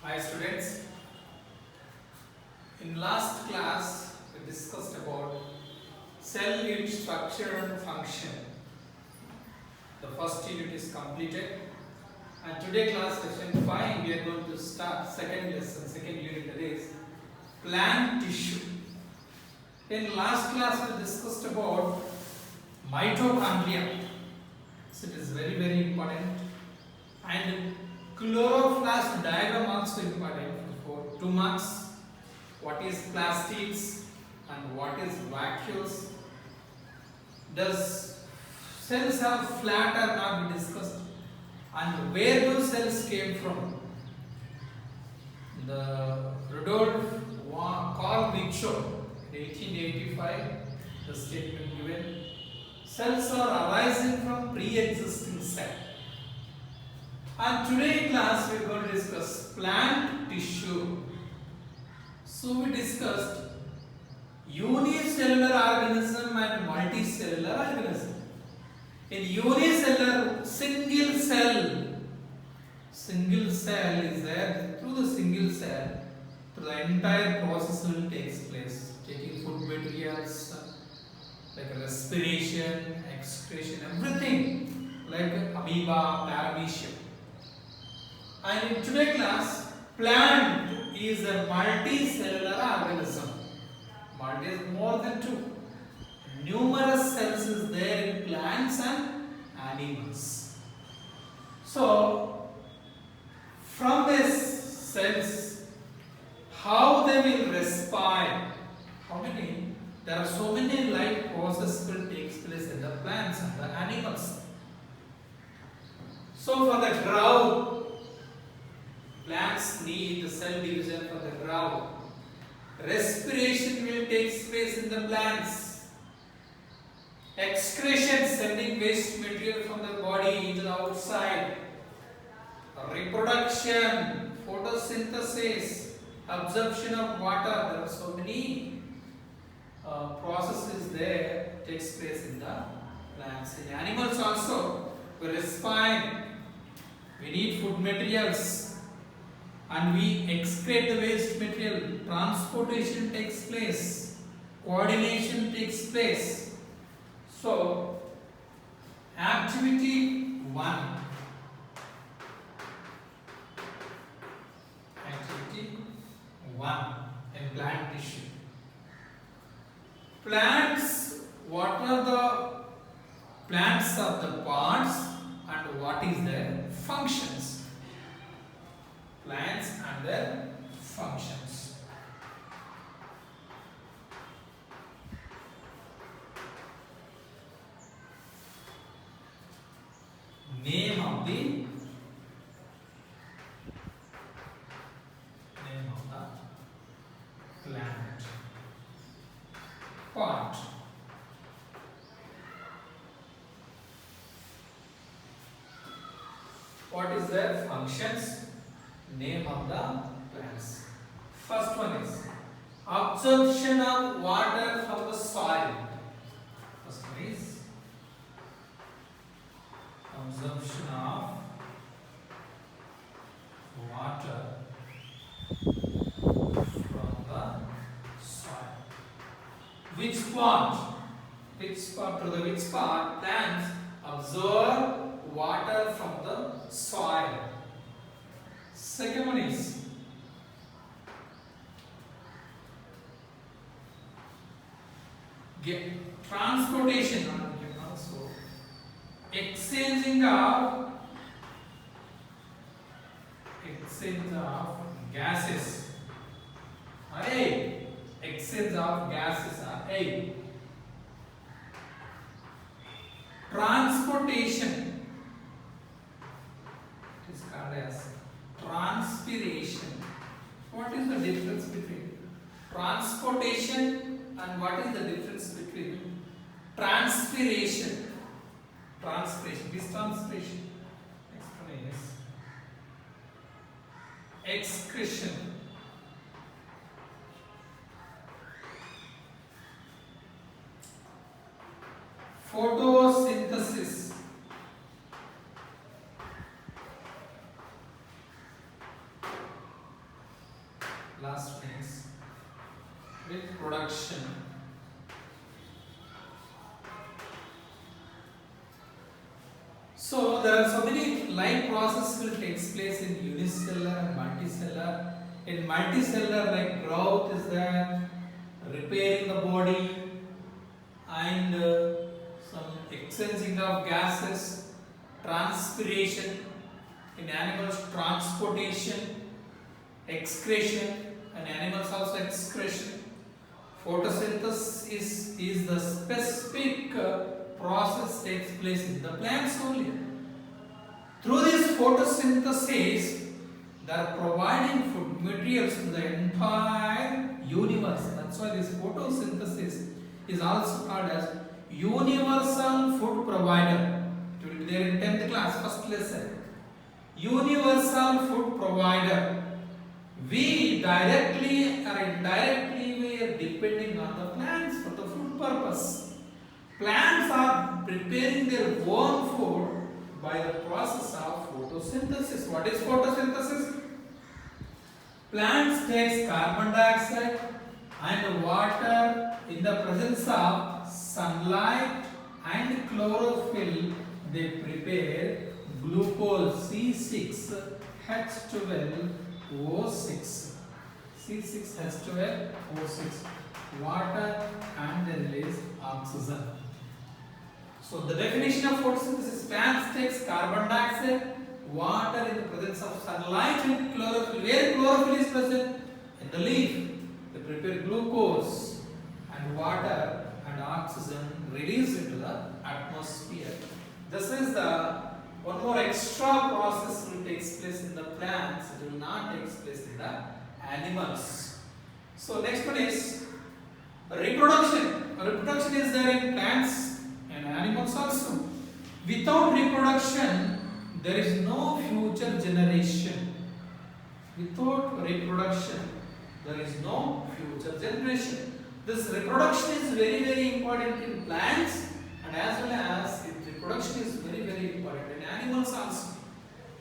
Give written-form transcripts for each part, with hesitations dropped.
Hi students, in last class we discussed about cell, its structure and function. The first unit is completed and today class session 5 we are going to start second unit, that is plant tissue. In last class we discussed about mitochondria, so it is very important, and chloroplast diagram also important for 2 marks. What is plastids and what is vacuoles? Does cells have flat or not, we discussed, and where do cells came from? The Rudolf Carl Virchow in 1885, the statement given, cells are arising from pre-existing cell. And today in class we are going to discuss plant tissue. So we discussed unicellular organism and multicellular organism. In unicellular, single cell is there. Through the single cell, the entire process will take place, taking food materials like respiration, excretion, everything like amoeba, paramecium. And in today's class, plant is a multicellular organism. Multi is more than 2. Numerous cells is there in plants and animals. So, from these cells, how they will respire? There are so many life processes will take place in the plants and the animals. So, for the growth, plants need the cell division for the growth. Respiration will take place in the plants. Excretion, sending waste material from the body into the outside. Reproduction, photosynthesis, absorption of water. There are so many processes there takes place in the plants. In animals also, we respire. We need food materials. And we excrete the waste material. Transportation takes place. Coordination takes place. So, activity 1. Activity 1 in plant tissue. Plants, what are the plants are the parts and what is their functions? Plants and their functions. Name of the plant. Part. What is their functions? Name of the plants. First one is absorption of water from the soil. First one is absorption of water from the soil. Which part? Which part plants absorb water from the soil? Second one is transportation, also exchange of gases. Exchange of gases are A. Transportation, it is called as transpiration. What is the difference between transportation and what is the difference between transpiration? Transpiration. This transpiration. Next one is excretion. Photosynthesis. Last one is reproduction. So there are so many life processes will take place in unicellular and multicellular. In multicellular, like growth is there, repairing the body, and some exchanging of gases, transpiration, in animals transportation, excretion, and animals also excretion. Photosynthesis is the specific process takes place in the plants only. Through this photosynthesis, they are providing food materials to the entire universe. That's why this photosynthesis is also called as universal food provider. It will be there in 10th class, first lesson. Universal food provider. We directly or indirectly we are depending on the plants for the food purpose. Plants are preparing their own food by the process of photosynthesis. What is photosynthesis? Plants take carbon dioxide and water in the presence of sunlight and chlorophyll. They prepare glucose C6H12O6. C6H12O6 water and they release oxygen. So the definition of photosynthesis: plants takes carbon dioxide, water in the presence of sunlight and chlorophyll. Where chlorophyll is present? In the leaf. They prepare glucose and water and oxygen released into the atmosphere. This is the one more extra process will take place in the plants. It will not take place in the animals. So next one is reproduction. Reproduction is there in plants and animals also. Without reproduction, there is no future generation. Without reproduction, there is no future generation. This reproduction is very, very important in plants, and as well as reproduction is very, very important in animals also.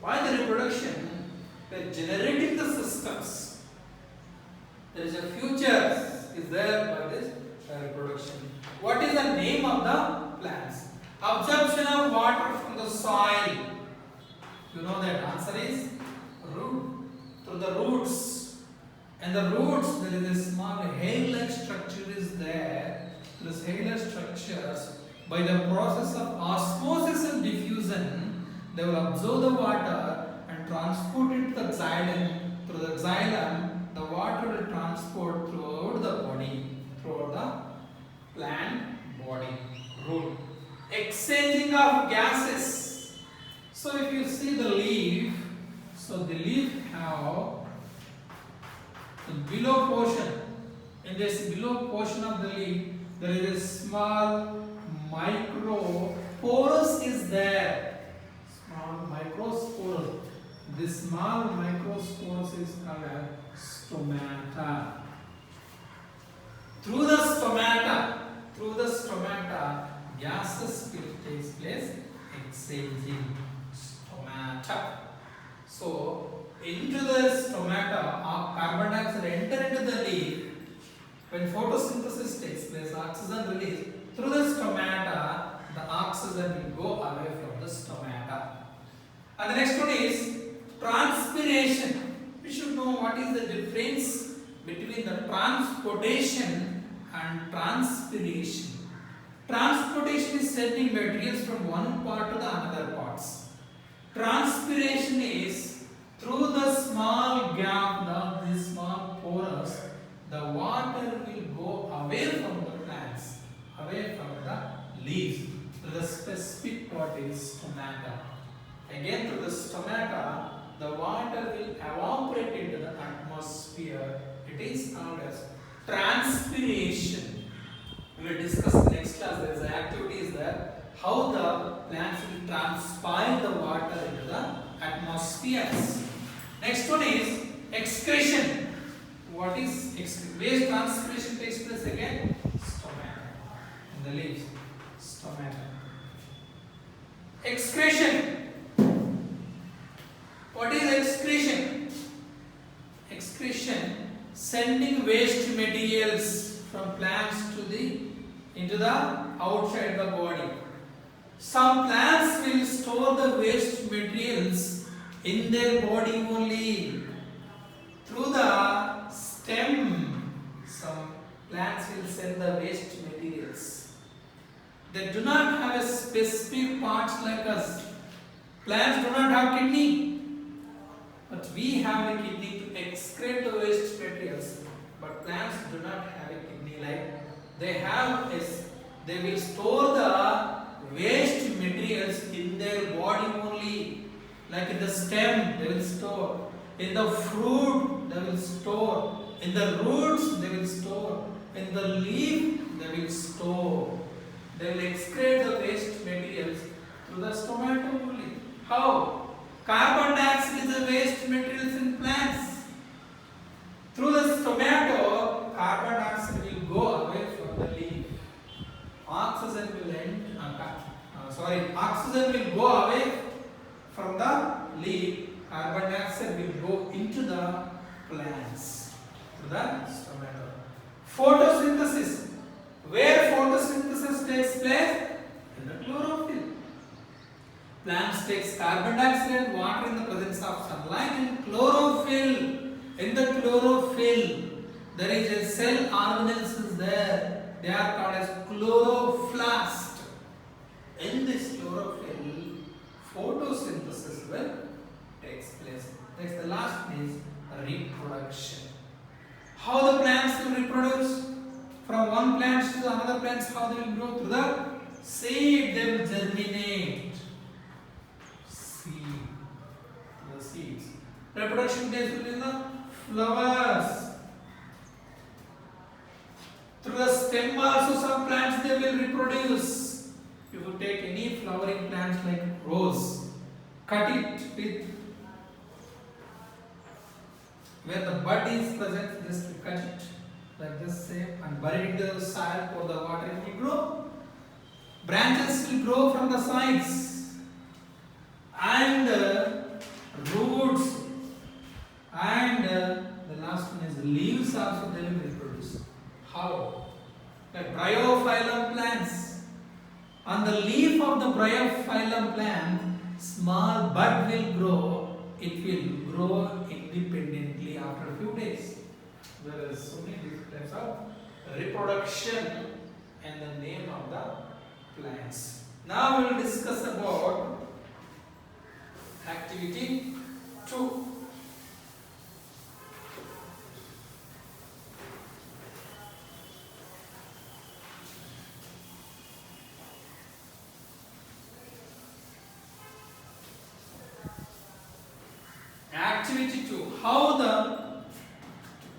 Why the reproduction? They are generating the systems. There is a future is there by this reproduction. What is the name of the plants? Absorption of water from the soil. You know that answer is root. Through the roots. And the roots, there is a small hair-like structure is there. This hair-like structures, by the process of osmosis and diffusion, they will absorb the water and transport it to the xylem. Through the xylem, the water will transport throughout the body, throughout the plant body, root. Exchanging of gases. So if you see the leaf, so the leaf have the below portion. In this below portion of the leaf, there is a small micro porous is there. Small microsporus. This small microsporus is called as stomata. Through the stomata, gases will take place, exchanging stomata. So into the stomata, carbon dioxide enter into the leaf. When photosynthesis takes place, oxygen release. Through the stomata, the oxygen will go away from the stomata. And the next one is transpiration. We should know what is the difference between the transportation and transpiration. Transportation is sending materials from one part to the another parts. Transpiration is through the small gap, this small porous, the water will go away from the plants, away from the leaves to the specific part is stomata. Again, through the stomata, the water will evaporate into the atmosphere. It is called as transpiration. We will discuss next class. There is an activity is there. How the plants will transpire the water into the atmospheres. Next one is excretion. What is excretion? Where transpiration takes place again? Stomata. In the leaves. Stomata. Excretion. What is excretion? Excretion. sending waste materials from plants to the into the outside the body. Some plants will store the waste materials in their body only through the stem. Some plants will send the waste materials. They do not have a specific parts like us. Plants do not have kidney, but we have a kidney to excrete the waste materials. But plants do not have a kidney like they will store the waste materials in their body only. Like in the stem, they will store. In the fruit, they will store. In the roots, they will store. In the leaf, they will store. They will excrete the waste materials through the stomata only. How? Carbon dioxide is the waste materials in plants. Through the stomata, carbon dioxide will go away from the leaf. Oxygen will go away from the leaf. Carbon dioxide will go into the plants. To the stomata. Photosynthesis. Where photosynthesis takes place? In the chlorophyll. Plants takes carbon dioxide and water in the presence of sunlight and chlorophyll. In the chlorophyll, there is a cell organisms there. They are called as chloroplast. In this chlorophyll, photosynthesis will takes place. Next, the last is reproduction. How the plants will reproduce? From one plant to another plant, how they will grow? Through the seed, they will germinate. The seeds. Reproduction takes place in the flowers. Through the stem also some plants they will reproduce. If you take any flowering plants like rose, cut it with where the bud is present, just cut it like this shape and bury it in the soil, pour the water, it will grow. Branches will grow from the sides and roots and the last one is leaves also they will reproduce. How? Like bryophyllum plants. On the leaf of the bryophyllum plant, small bud will grow. It will grow independently after a few days. There is so many different types of reproduction and the name of the plants. Now we will discuss about activity 2. Activity 2.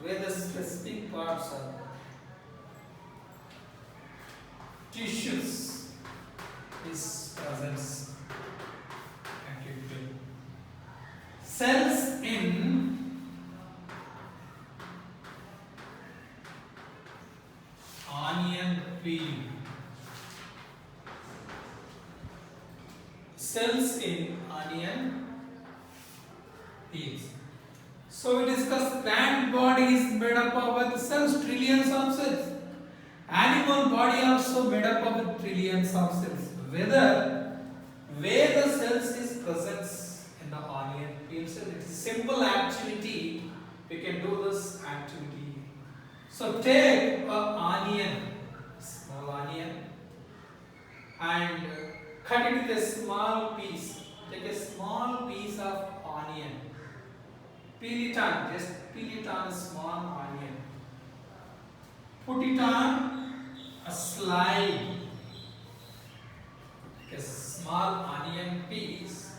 Where the specific parts are tissues is present. Activity 2. Cells in onion peel. Cells in onion peels. So we discussed plant body is made up of with cells, trillions of cells. Animal body also made up of with trillions of cells. Where the cells is present in the onion peel cell, it is simple activity. We can do this activity. So take a onion, small onion, and cut it with a small piece. Take a small piece of onion. Peel it on, just peel it on a small onion. Put it on a slide. Take a small onion piece.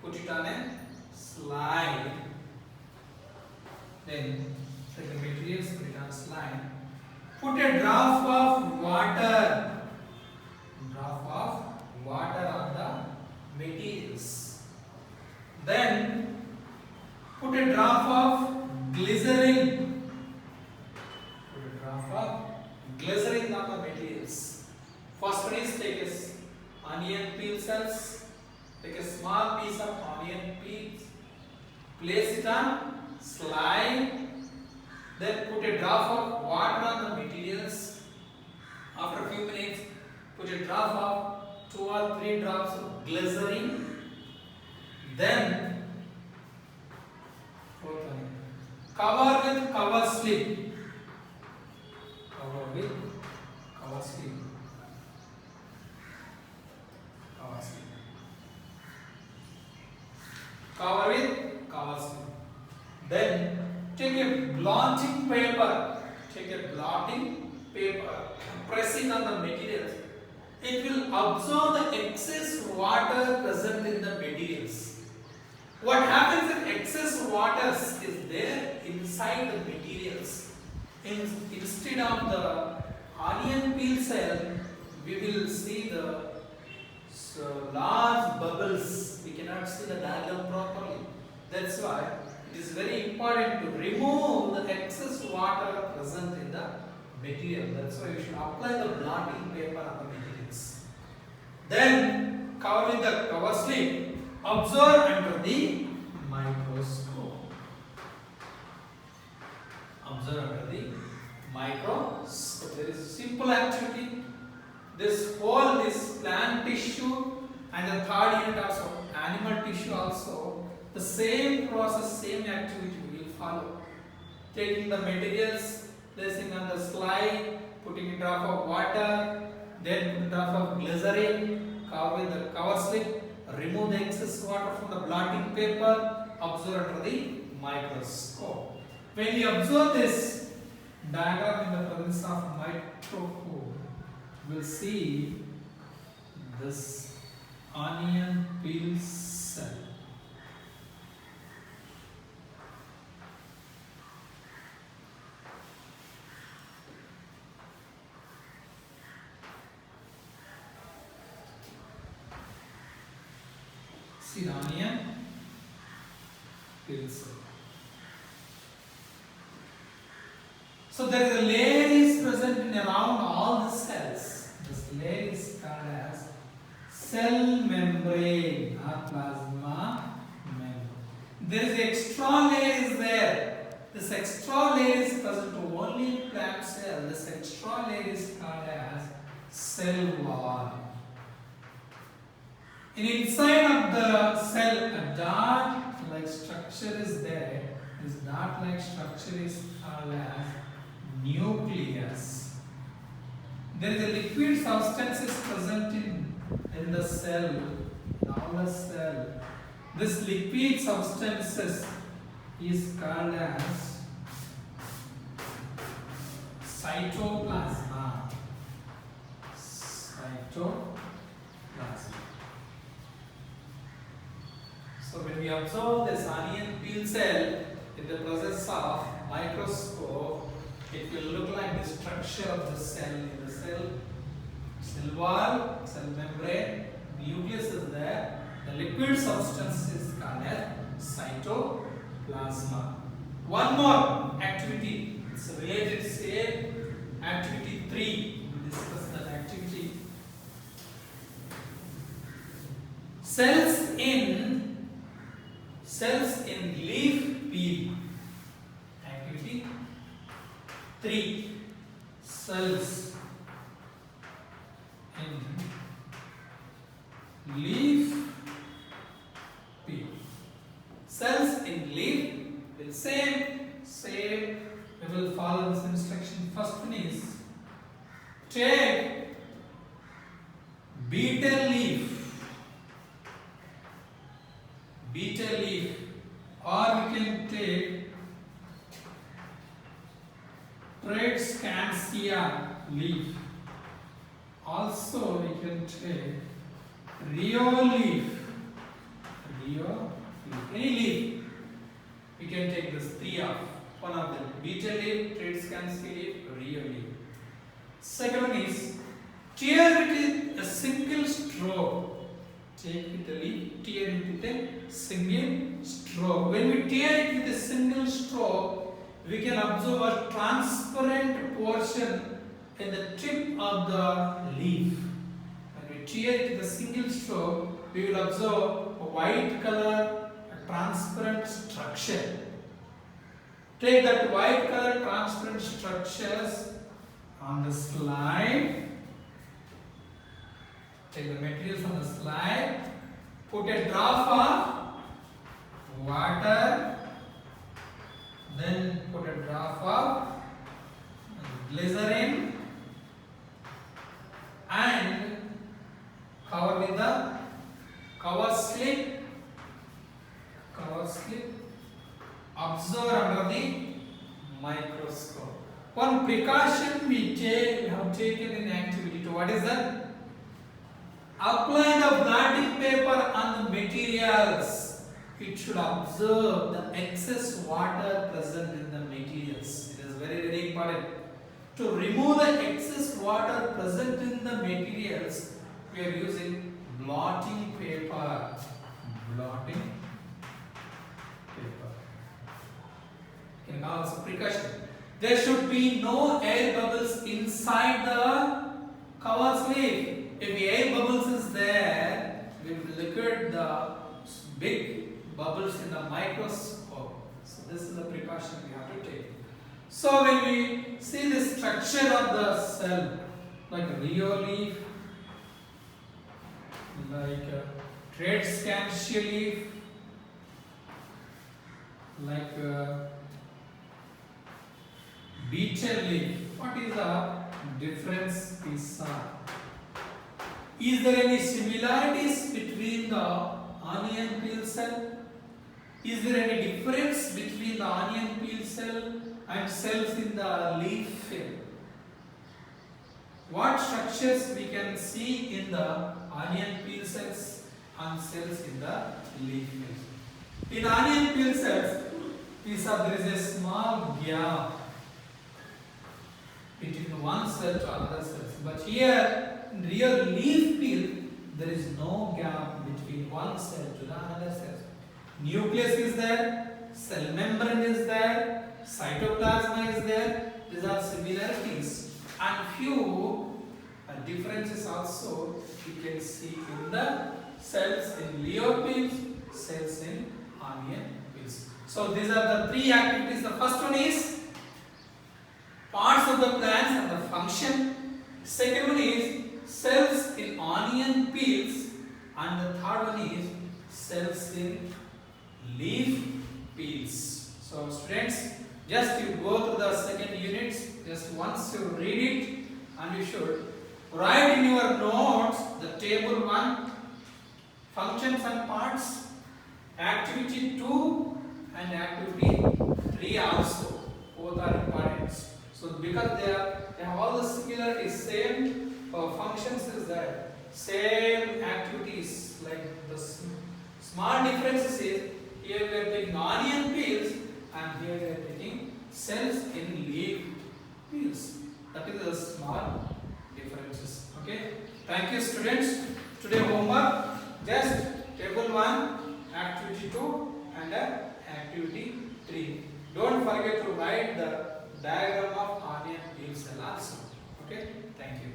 Put it on a slide. Then take the materials, put it on a slide. Put a drop of water. Drop of water on the materials. Then put a drop of glycerin. Put a drop of glycerin on the materials. First one is take a onion peel cells. Take a small piece of onion peels. Place it on slide Then put a drop of water on the materials. After a few minutes, put a drop of 2 or 3 drops of glycerin. Then cover with cover slip. Cover with cover slip. Cover slip. Cover with cover slip. Then take a blotting paper. Take a blotting paper. Pressing on the materials. It will absorb the excess water present in the materials. What happens if excess water is there inside the materials? Instead of the onion peel cell, we will see the large bubbles. We cannot see the diagram properly. That's why it is very important to remove the excess water present in the material. That's why you should apply the blotting paper on the materials. Then cover with the cover slip. Observe under the microscope. Observe under the microscope. There is a simple activity. This plant tissue and the third unit also, animal tissue also, the same process, same activity will follow. Taking the materials, placing on the slide, putting a drop of water, then put a drop of glycerin, cover with the cover slip, remove the excess water from the blotting paper, observe under the microscope. When we observe this diagram in the presence of microscope, we will see this onion peel cell. See the onion peel cell. So there is a layer is present in around all the cells. This layer is called as cell membrane or plasma membrane. There is an extra layer is there. This extra layer is present only in plant cell. This extra layer is called as cell wall. In inside of the cell, a dot-like structure is there. This dot-like structure is called as nucleus. There is a liquid substance is present in the cell, in all the cell. This liquid substances is called as cytoplasma. Cytoplasma. So when we observe this onion peel cell in the presence of microscope, it will look like the structure of the cell. In the cell wall, cell membrane, nucleus is there. The liquid substance is called as cytoplasma. One more activity. It's related to same activity 3. We discuss that activity. Cells in leaf peel. Activity 3. Cells in leaf peel. Cells in leaf peel. Same. We will follow this instruction. First one is take beetle leaf, or we can take Transpiration leaf. Also we can take Rio leaf. Any leaf. We can take this 3 of one of them. Beetle leaf, Transpiration leaf, Rio leaf. Second one is tear it with a single stroke. Take with the leaf, tear it with a single stroke. When we tear it with a single stroke, we can observe a transparent portion in the tip of the leaf. When we tear it with a single stroke, we will observe a white color, a transparent structure. Take that white color transparent structures on the slide. Take the materials on the slide. Put a drop of water. Then put a drop of glycerin and cover with the cover slip. Observe under the microscope. One precaution we have taken in activity 2. What is that? Apply the blotting paper on the materials. It should observe the excess water present in the materials. It is very important. To remove the excess water present in the materials, we are using blotting paper. Blotting paper. You can call it precaution. There should be no air bubbles inside the cover slip. If air bubbles is there, we will look at the big bubbles in the microscope. So this is the precaution we have to take. So when we see the structure of the cell, like a Rio leaf, like a Transpiration leaf, like a beetle leaf, what is the difference we saw? Is there any similarities between the onion peel cell? Is there any difference between the onion peel cell and cells in the leaf field? What structures we can see in the onion peel cells and cells in the leaf field? In onion peel cells, there is a small gap between one cell to another cell. But here, in real leaf peel, there is no gap between one cell to the another cell. Nucleus is there, cell membrane is there, cytoplasma is there. These are similarities, and few differences also you can see in the cells in Leo peels, cells in onion peels. So these are the 3 activities. The first one is parts of the plants and the function. Second one is cells in onion peels, and the third one is cells in leaf peels. So students, just you go through the second units, just once you read it, and you should write in your notes the table 1, functions and parts, activity 2 and activity 3 also. Both are important. So because they have all the similarities, same functions is there, same activities, like the small differences is here we are taking onion peels and here we are taking cells in leaf peels. That is the small differences. Okay. Thank you students. Today homework just table 1, activity 2 and activity 3. Don't forget to write the diagram of onion peel cell also. Okay. Thank you.